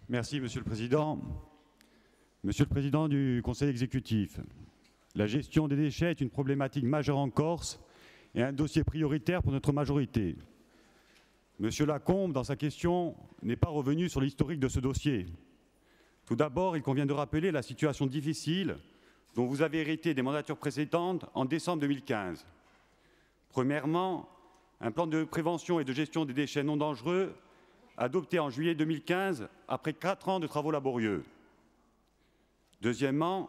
Merci, Monsieur le Président. Monsieur le Président du Conseil exécutif, la gestion des déchets est une problématique majeure en Corse et un dossier prioritaire pour notre majorité. Monsieur Lacombe, dans sa question, n'est pas revenu sur l'historique de ce dossier. Tout d'abord, il convient de rappeler la situation difficile dont vous avez hérité des mandatures précédentes en décembre 2015. Premièrement, un plan de prévention et de gestion des déchets non dangereux adopté en juillet 2015 après 4 ans de travaux laborieux. Deuxièmement,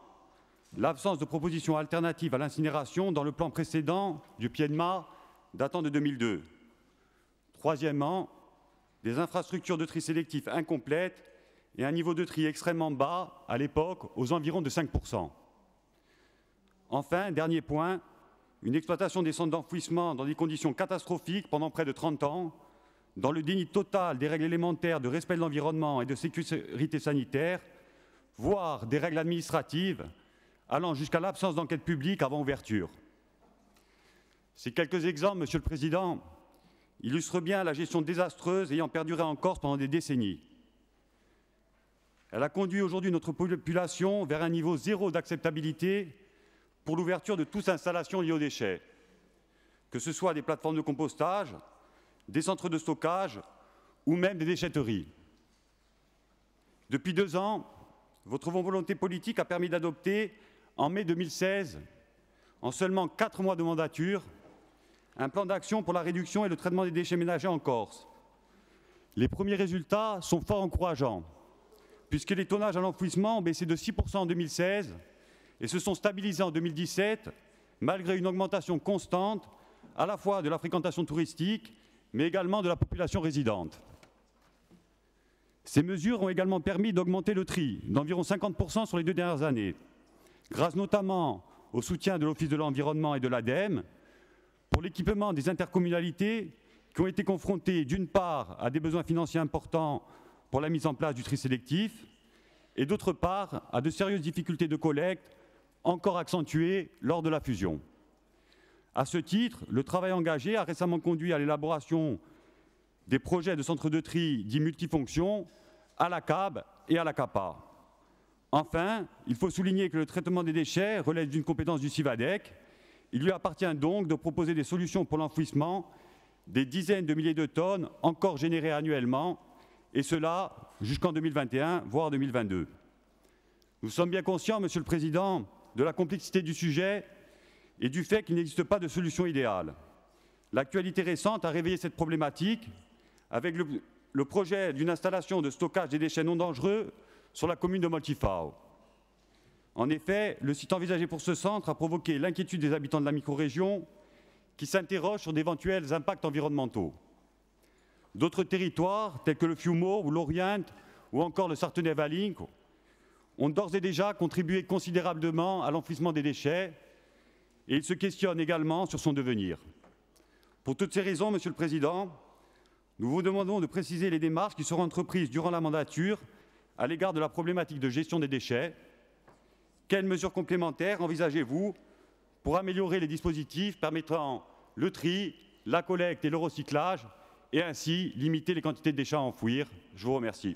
l'absence de propositions alternatives à l'incinération dans le plan précédent du PIEDMA datant de 2002. Troisièmement, des infrastructures de tri sélectif incomplètes et un niveau de tri extrêmement bas à l'époque, aux environs de 5%. Enfin, dernier point, une exploitation des centres d'enfouissement dans des conditions catastrophiques pendant près de 30 ans, dans le déni total des règles élémentaires de respect de l'environnement et de sécurité sanitaire, voire des règles administratives, allant jusqu'à l'absence d'enquête publique avant ouverture. Ces quelques exemples, Monsieur le Président, illustrent bien la gestion désastreuse ayant perduré en Corse pendant des décennies. Elle a conduit aujourd'hui notre population vers un niveau zéro d'acceptabilité pour l'ouverture de toute installation liée aux déchets, que ce soit des plateformes de compostage, des centres de stockage ou même des déchetteries. Depuis 2 ans, votre volonté politique a permis d'adopter, en mai 2016, en seulement 4 mois de mandature, un plan d'action pour la réduction et le traitement des déchets ménagers en Corse. Les premiers résultats sont fort encourageants, puisque les tonnages à l'enfouissement ont baissé de 6% en 2016 et se sont stabilisés en 2017, malgré une augmentation constante à la fois de la fréquentation touristique, mais également de la population résidente. Ces mesures ont également permis d'augmenter le tri d'environ 50% sur les 2 dernières années, grâce notamment au soutien de l'Office de l'environnement et de l'ADEME pour l'équipement des intercommunalités qui ont été confrontées d'une part à des besoins financiers importants pour la mise en place du tri sélectif et d'autre part à de sérieuses difficultés de collecte encore accentuées lors de la fusion. À ce titre, le travail engagé a récemment conduit à l'élaboration des projets de centres de tri dits multifonctions à la CAB et à la CAPA. Enfin, il faut souligner que le traitement des déchets relève d'une compétence du CIVADEC. Il lui appartient donc de proposer des solutions pour l'enfouissement des dizaines de milliers de tonnes encore générées annuellement, et cela jusqu'en 2021, voire 2022. Nous sommes bien conscients, Monsieur le Président, de la complexité du sujet et du fait qu'il n'existe pas de solution idéale. L'actualité récente a réveillé cette problématique avec le projet d'une installation de stockage des déchets non dangereux sur la commune de Moltifao. En effet, le site envisagé pour ce centre a provoqué l'inquiétude des habitants de la micro-région qui s'interrogent sur d'éventuels impacts environnementaux. D'autres territoires, tels que le Fiumo ou l'Orient ou encore le Sartenay-Valink, ont d'ores et déjà contribué considérablement à l'enfouissement des déchets et ils se questionnent également sur son devenir. Pour toutes ces raisons, Monsieur le Président, nous vous demandons de préciser les démarches qui seront entreprises durant la mandature à l'égard de la problématique de gestion des déchets. Quelles mesures complémentaires envisagez-vous pour améliorer les dispositifs permettant le tri, la collecte et le recyclage et ainsi limiter les quantités de déchets à enfouir? Je vous remercie.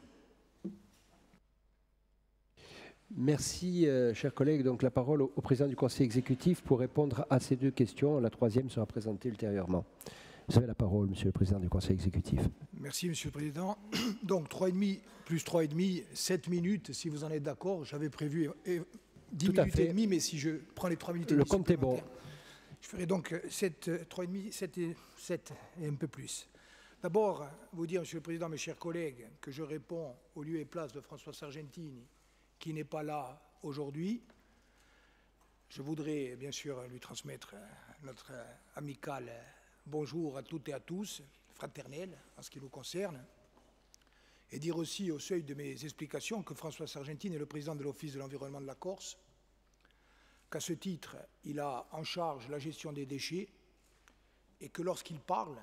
Merci, chers collègues. Donc, la parole au président du Conseil exécutif pour répondre à ces 2 questions. La troisième sera présentée ultérieurement. Vous avez la parole, Monsieur le Président du Conseil exécutif. Merci, Monsieur le Président. Donc, 3,5 plus 3,5, 7 minutes, si vous en êtes d'accord. J'avais prévu 10 minutes et demie, mais si je prends les 3 minutes et demie... Le compte est bon. Je ferai donc 3,5, 7 et un peu plus. D'abord, vous dire, Monsieur le Président, mes chers collègues, que je réponds au lieu et place de François Sargentini, qui n'est pas là aujourd'hui. Je voudrais bien sûr lui transmettre notre amical bonjour à toutes et à tous, fraternel en ce qui nous concerne, et dire aussi au seuil de mes explications que François Sargentini est le président de l'Office de l'environnement de la Corse, qu'à ce titre, il a en charge la gestion des déchets et que lorsqu'il parle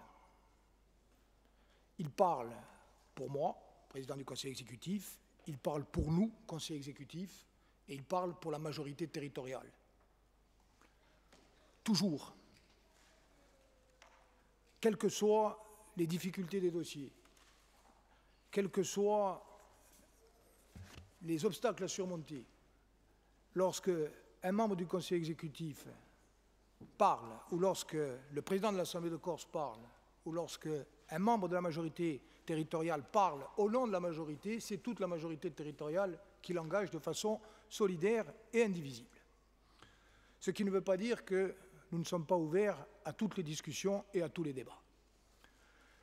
pour moi, président du Conseil exécutif, il parle pour nous, Conseil exécutif, et il parle pour la majorité territoriale. Toujours, quelles que soient les difficultés des dossiers, quelle que soit les obstacles à surmonter lorsque un membre du Conseil exécutif parle, ou lorsque le président de l'Assemblée de Corse parle, ou lorsque un membre de la majorité territoriale parle au nom de la majorité, c'est toute la majorité territoriale qui l'engage de façon solidaire et indivisible. Ce qui ne veut pas dire que nous ne sommes pas ouverts à toutes les discussions et à tous les débats.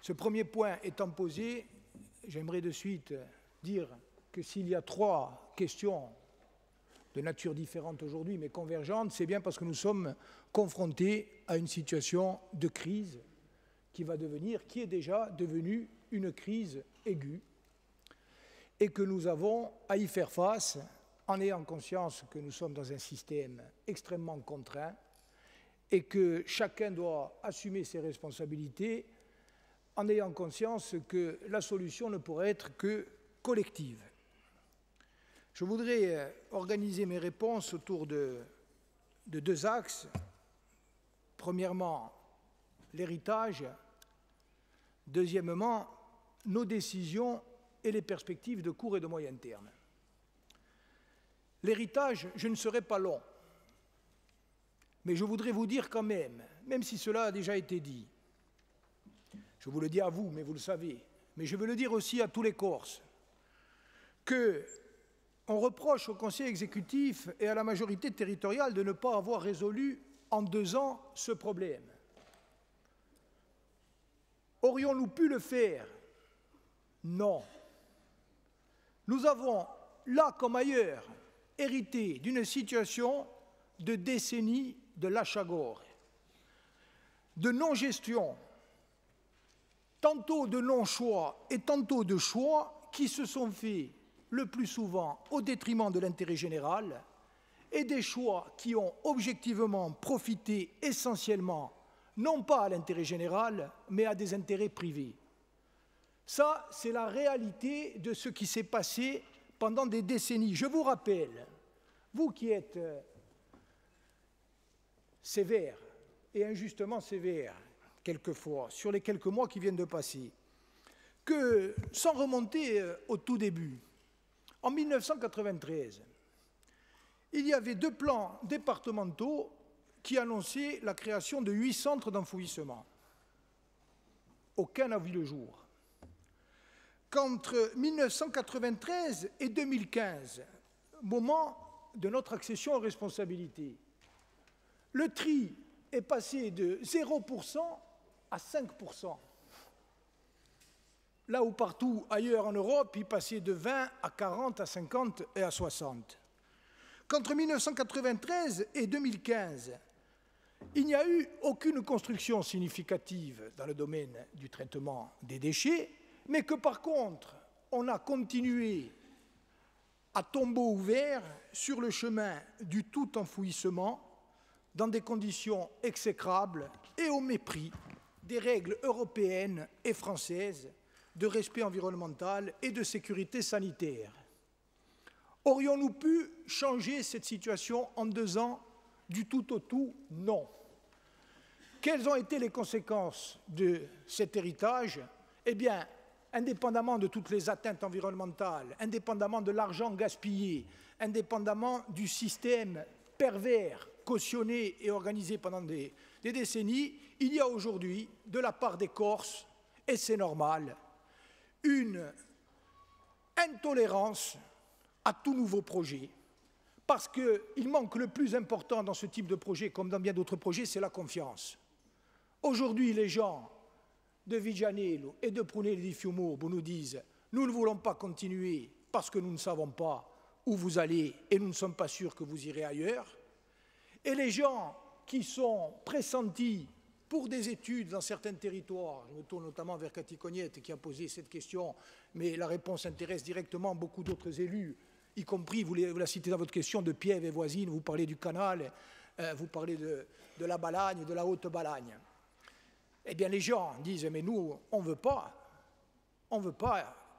Ce premier point étant posé, j'aimerais de suite dire que s'il y a 3 questions de nature différente aujourd'hui, mais convergentes, c'est bien parce que nous sommes confrontés à une situation de crise qui est déjà devenue une crise aiguë, et que nous avons à y faire face en ayant conscience que nous sommes dans un système extrêmement contraint et que chacun doit assumer ses responsabilités en ayant conscience que la solution ne pourrait être que collective. Je voudrais organiser mes réponses autour de 2 axes. Premièrement, l'héritage. Deuxièmement, nos décisions et les perspectives de court et de moyen terme. L'héritage, je ne serai pas long, mais je voudrais vous dire quand même si cela a déjà été dit, je vous le dis à vous, mais vous le savez, mais je veux le dire aussi à tous les Corses, qu'on reproche au Conseil exécutif et à la majorité territoriale de ne pas avoir résolu en 2 ans ce problème. Aurions-nous pu le faire? Non. Nous avons, là comme ailleurs, hérité d'une situation de décennies de lâche-à-gore, de non-gestion, tantôt de non-choix et tantôt de choix qui se sont faits le plus souvent au détriment de l'intérêt général, et des choix qui ont objectivement profité essentiellement non pas à l'intérêt général, mais à des intérêts privés. Ça, c'est la réalité de ce qui s'est passé pendant des décennies. Je vous rappelle, vous qui êtes sévère, et injustement sévère, quelquefois, sur les quelques mois qui viennent de passer, que, sans remonter au tout début, en 1993, il y avait 2 plans départementaux qui annonçait la création de 8 centres d'enfouissement. Aucun n'a vu le jour. Qu'entre 1993 et 2015, moment de notre accession aux responsabilités, le tri est passé de 0% à 5%. Là où partout ailleurs en Europe, il passait de 20 à 40, à 50 et à 60. Qu'entre 1993 et 2015, il n'y a eu aucune construction significative dans le domaine du traitement des déchets, mais que par contre, on a continué à tombeau ouvert sur le chemin du tout enfouissement dans des conditions exécrables et au mépris des règles européennes et françaises de respect environnemental et de sécurité sanitaire. Aurions-nous pu changer cette situation en 2 ans du tout au tout? Non. Quelles ont été les conséquences de cet héritage? Eh bien, indépendamment de toutes les atteintes environnementales, indépendamment de l'argent gaspillé, indépendamment du système pervers, cautionné et organisé pendant des décennies, il y a aujourd'hui, de la part des Corses, et c'est normal, une intolérance à tout nouveau projet, parce qu'il manque le plus important dans ce type de projet, comme dans bien d'autres projets, c'est la confiance. Aujourd'hui, les gens de Vigianello et de Prunelli di Fiumorbo nous disent « Nous ne voulons pas continuer parce que nous ne savons pas où vous allez et nous ne sommes pas sûrs que vous irez ailleurs. » Et les gens qui sont pressentis pour des études dans certains territoires, je me tourne notamment vers Cathy Cognette qui a posé cette question, mais la réponse intéresse directement beaucoup d'autres élus, y compris, vous la citez dans votre question, de Piève et voisine, vous parlez du canal, vous parlez de la Balagne, de la Haute-Balagne. Eh bien, les gens disent, mais nous, on ne veut pas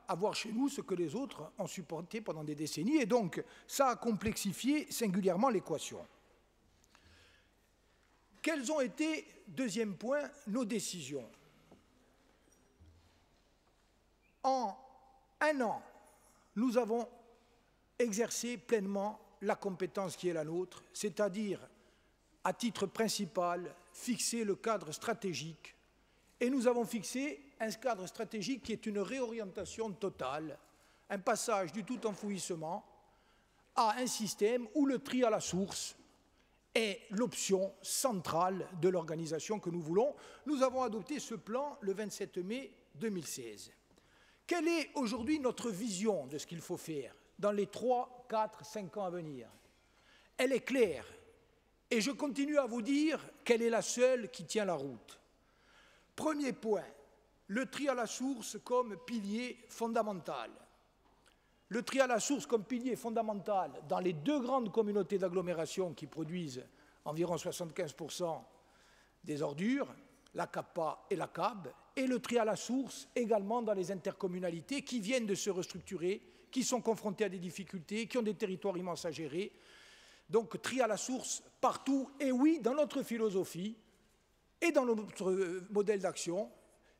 avoir chez nous ce que les autres ont supporté pendant des décennies, et donc ça a complexifié singulièrement l'équation. Quelles ont été, deuxième point, nos décisions? En 1 an, nous avons exercer pleinement la compétence qui est la nôtre, c'est-à-dire, à titre principal, fixer le cadre stratégique. Et nous avons fixé un cadre stratégique qui est une réorientation totale, un passage du tout enfouissement à un système où le tri à la source est l'option centrale de l'organisation que nous voulons. Nous avons adopté ce plan le 27 mai 2016. Quelle est aujourd'hui notre vision de ce qu'il faut faire dans les 3, 4, 5 ans à venir? Elle est claire et je continue à vous dire qu'elle est la seule qui tient la route. Premier point, le tri à la source comme pilier fondamental. Le tri à la source comme pilier fondamental dans les 2 grandes communautés d'agglomération qui produisent environ 75% des ordures, la CAPA et la CAB, et le tri à la source également dans les intercommunalités qui viennent de se restructurer, qui sont confrontées à des difficultés, qui ont des territoires immenses à gérer. Donc tri à la source partout, et oui, dans notre philosophie et dans notre modèle d'action,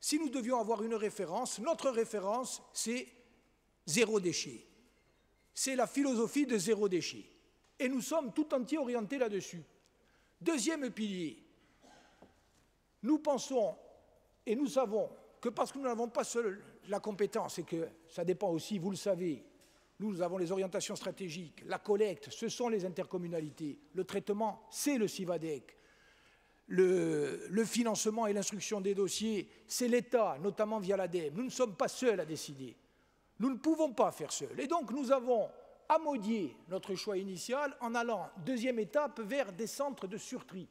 si nous devions avoir une référence, notre référence, c'est zéro déchet. C'est la philosophie de zéro déchet. Et nous sommes tout entiers orientés là-dessus. Deuxième pilier, nous pensons et nous savons que parce que nous n'avons pas seul la compétence, et que ça dépend aussi, vous le savez, nous avons les orientations stratégiques, la collecte, ce sont les intercommunalités, le traitement, c'est le CIVADEC, le financement et l'instruction des dossiers, c'est l'État, notamment via l'ADEME. Nous ne sommes pas seuls à décider. Nous ne pouvons pas faire seuls. Et donc nous avons amodié notre choix initial en allant, deuxième étape, vers des centres de surtri.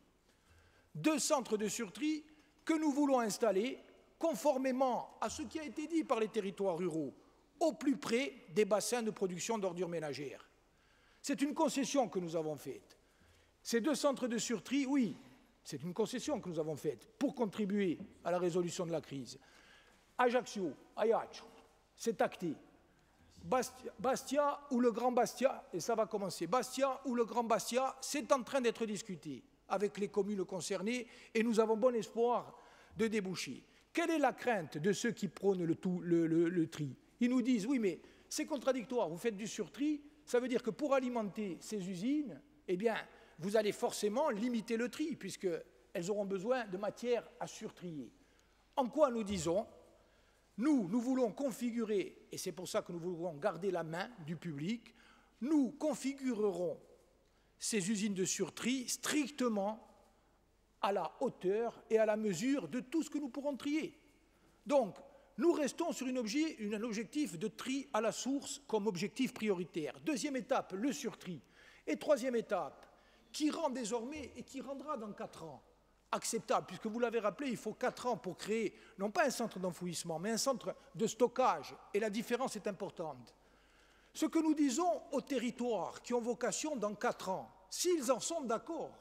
2 centres de surtri que nous voulons installer conformément à ce qui a été dit par les territoires ruraux, au plus près des bassins de production d'ordures ménagères. C'est une concession que nous avons faite. Ces 2 centres de surtri, oui, c'est une concession que nous avons faite pour contribuer à la résolution de la crise. Ajaccio, Ajaccio, c'est acté. Bastia ou le Grand Bastia, et ça va commencer, Bastia ou le Grand Bastia, c'est en train d'être discuté avec les communes concernées et nous avons bon espoir de déboucher. Quelle est la crainte de ceux qui prônent le tri? Ils nous disent, oui, mais c'est contradictoire, vous faites du surtri, ça veut dire que pour alimenter ces usines, eh bien, vous allez forcément limiter le tri, puisqu'elles auront besoin de matière à surtrier. En quoi nous disons, nous voulons configurer, et c'est pour ça que nous voulons garder la main du public, nous configurerons ces usines de surtri strictement à la hauteur et à la mesure de tout ce que nous pourrons trier. Donc, nous restons sur un objectif de tri à la source comme objectif prioritaire. Deuxième étape, le surtri. Et troisième étape, qui rend désormais, et qui rendra dans 4 ans, acceptable, puisque vous l'avez rappelé, il faut 4 ans pour créer, non pas un centre d'enfouissement, mais un centre de stockage, et la différence est importante. Ce que nous disons aux territoires qui ont vocation dans 4 ans, s'ils en sont d'accord,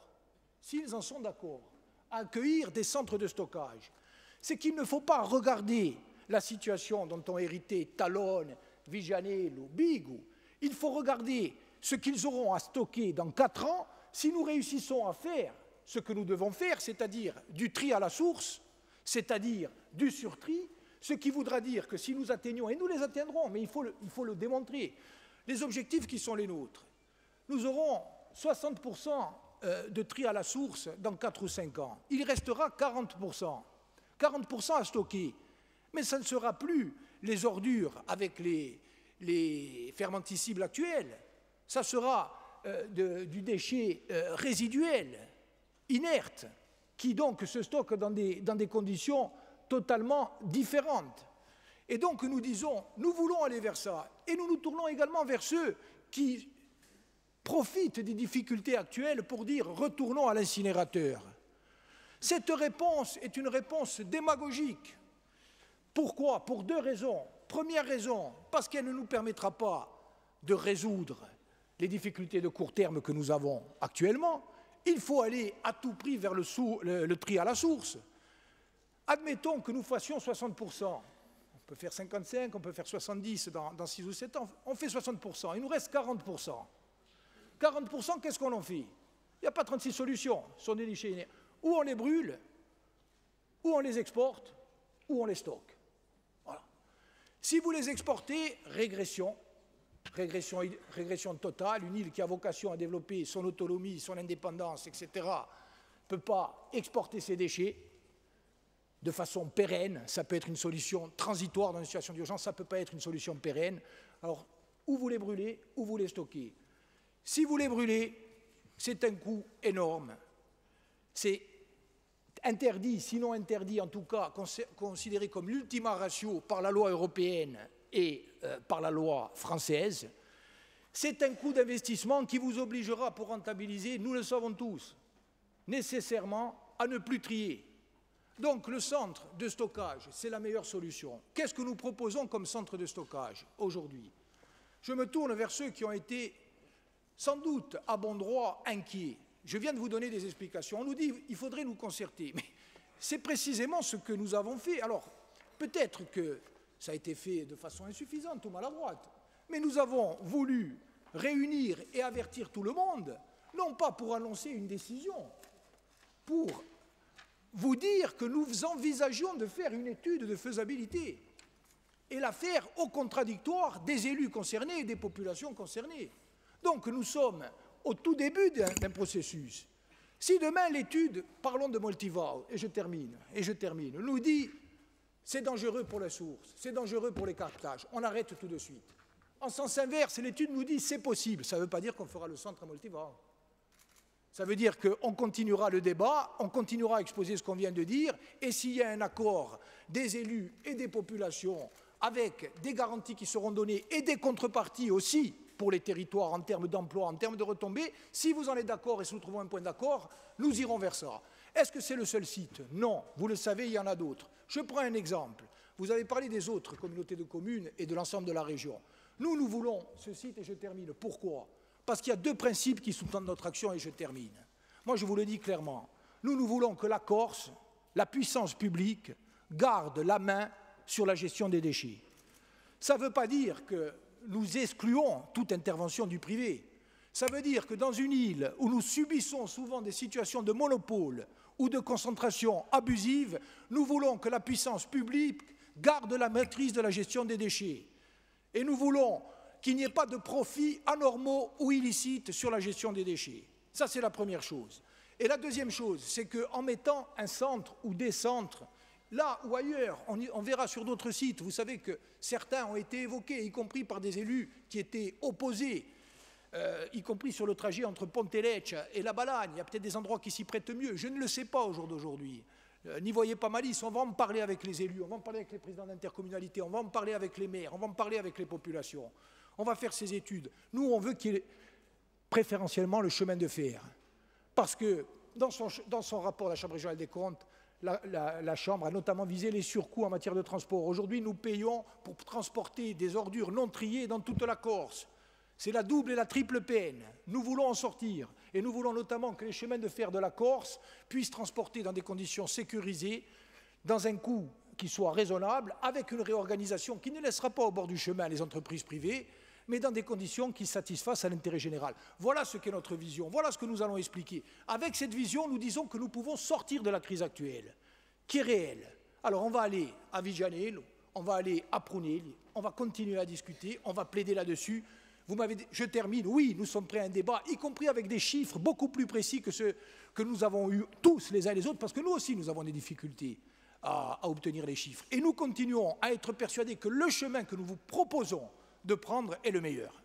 à accueillir des centres de stockage, c'est qu'il ne faut pas regarder la situation dont ont hérité Talone, Vigianello, Bigo. Il faut regarder ce qu'ils auront à stocker dans 4 ans si nous réussissons à faire ce que nous devons faire, c'est-à-dire du tri à la source, c'est-à-dire du surtri, ce qui voudra dire que si nous atteignons, et nous les atteindrons, mais il faut le démontrer, les objectifs qui sont les nôtres, nous aurons 60% de tri à la source dans 4 ou 5 ans. Il restera 40%. 40% à stocker. Mais ça ne sera plus les ordures avec les fermenticibles actuels. Ça sera du déchet résiduel, inerte, qui donc se stocke dans des conditions totalement différentes. Et donc nous disons, nous voulons aller vers ça. Et nous nous tournons également vers ceux qui profitent des difficultés actuelles pour dire « retournons à l'incinérateur ». Cette réponse est une réponse démagogique. Pourquoi? Pour 2 raisons. Première raison, parce qu'elle ne nous permettra pas de résoudre les difficultés de court terme que nous avons actuellement. Il faut aller à tout prix vers le tri à la source. Admettons que nous fassions 60%. On peut faire 55, on peut faire 70 dans 6 ou 7 ans. On fait 60%. Il nous reste 40%. 40%, qu'est-ce qu'on en fait? Il n'y a pas 36 solutions. Ce sont des déchets. Ou on les brûle, ou on les exporte, ou on les stocke. Voilà. Si vous les exportez, régression. régression totale, une île qui a vocation à développer son autonomie, son indépendance, etc., ne peut pas exporter ses déchets de façon pérenne. Ça peut être une solution transitoire dans une situation d'urgence, ça ne peut pas être une solution pérenne. Alors, ou vous les brûlez, ou vous les stockez. Si vous les brûlez, c'est un coût énorme. C'est interdit, sinon interdit, en tout cas, considéré comme l'ultima ratio par la loi européenne et par la loi française. C'est un coût d'investissement qui vous obligera, pour rentabiliser, nous le savons tous, nécessairement à ne plus trier. Donc le centre de stockage, c'est la meilleure solution. Qu'est-ce que nous proposons comme centre de stockage aujourd'hui? Je me tourne vers ceux qui ont été, sans doute, à bon droit, inquiets. Je viens de vous donner des explications. On nous dit qu'il faudrait nous concerter. Mais c'est précisément ce que nous avons fait. Alors, peut-être que ça a été fait de façon insuffisante ou maladroite, mais nous avons voulu réunir et avertir tout le monde, non pas pour annoncer une décision, pour vous dire que nous envisagions de faire une étude de faisabilité et la faire au contradictoire des élus concernés et des populations concernées. Donc nous sommes au tout début d'un processus. Si demain l'étude, parlons de Multivao, et je termine, nous dit c'est dangereux pour la source, c'est dangereux pour les captages, on arrête tout de suite. En sens inverse, l'étude nous dit c'est possible, ça ne veut pas dire qu'on fera le centre à Multivao. Ça veut dire qu'on continuera le débat, on continuera à exposer ce qu'on vient de dire, et s'il y a un accord des élus et des populations avec des garanties qui seront données et des contreparties aussi pour les territoires en termes d'emploi, en termes de retombées, si vous en êtes d'accord et si nous trouvons un point d'accord, nous irons vers ça. Est-ce que c'est le seul site? Non, vous le savez, il y en a d'autres. Je prends un exemple. Vous avez parlé des autres communautés de communes et de l'ensemble de la région. Nous voulons ce site, et je termine. Pourquoi? Parce qu'il y a deux principes qui sous-tendent notre action, et je termine. Moi, je vous le dis clairement. Nous voulons que la Corse, la puissance publique, garde la main sur la gestion des déchets. Ça ne veut pas dire que nous excluons toute intervention du privé. Ça veut dire que dans une île où nous subissons souvent des situations de monopole ou de concentration abusive, nous voulons que la puissance publique garde la maîtrise de la gestion des déchets. Et nous voulons qu'il n'y ait pas de profits anormaux ou illicites sur la gestion des déchets. Ça, c'est la première chose. Et la deuxième chose, c'est qu'en mettant un centre ou des centres, là ou ailleurs, on verra sur d'autres sites, vous savez que certains ont été évoqués, y compris par des élus qui étaient opposés, y compris sur le trajet entre Pontelecce et La Balagne. Il y a peut-être des endroits qui s'y prêtent mieux. Je ne le sais pas au jour d'aujourd'hui. N'y voyez pas malice, on va en parler avec les élus, on va en parler avec les présidents d'intercommunalité, on va en parler avec les maires, on va en parler avec les populations. On va faire ces études. Nous, on veut qu'il y ait préférentiellement le chemin de fer. Parce que dans son rapport, la Chambre régionale des comptes, la Chambre a notamment visé les surcoûts en matière de transport. Aujourd'hui, nous payons pour transporter des ordures non triées dans toute la Corse. C'est la double et la triple peine. Nous voulons en sortir. Et nous voulons notamment que les chemins de fer de la Corse puissent transporter dans des conditions sécurisées, dans un coût qui soit raisonnable, avec une réorganisation qui ne laissera pas au bord du chemin les entreprises privées, mais dans des conditions qui satisfassent à l'intérêt général. Voilà ce qu'est notre vision, voilà ce que nous allons expliquer. Avec cette vision, nous disons que nous pouvons sortir de la crise actuelle, qui est réelle. Alors on va aller à Vigianello, on va aller à Prunelli, on va continuer à discuter, on va plaider là-dessus. Je termine, oui, nous sommes prêts à un débat, y compris avec des chiffres beaucoup plus précis que ceux que nous avons eus tous les uns et les autres, parce que nous aussi nous avons des difficultés à obtenir les chiffres. Et nous continuons à être persuadés que le chemin que nous vous proposons de prendre est le meilleur.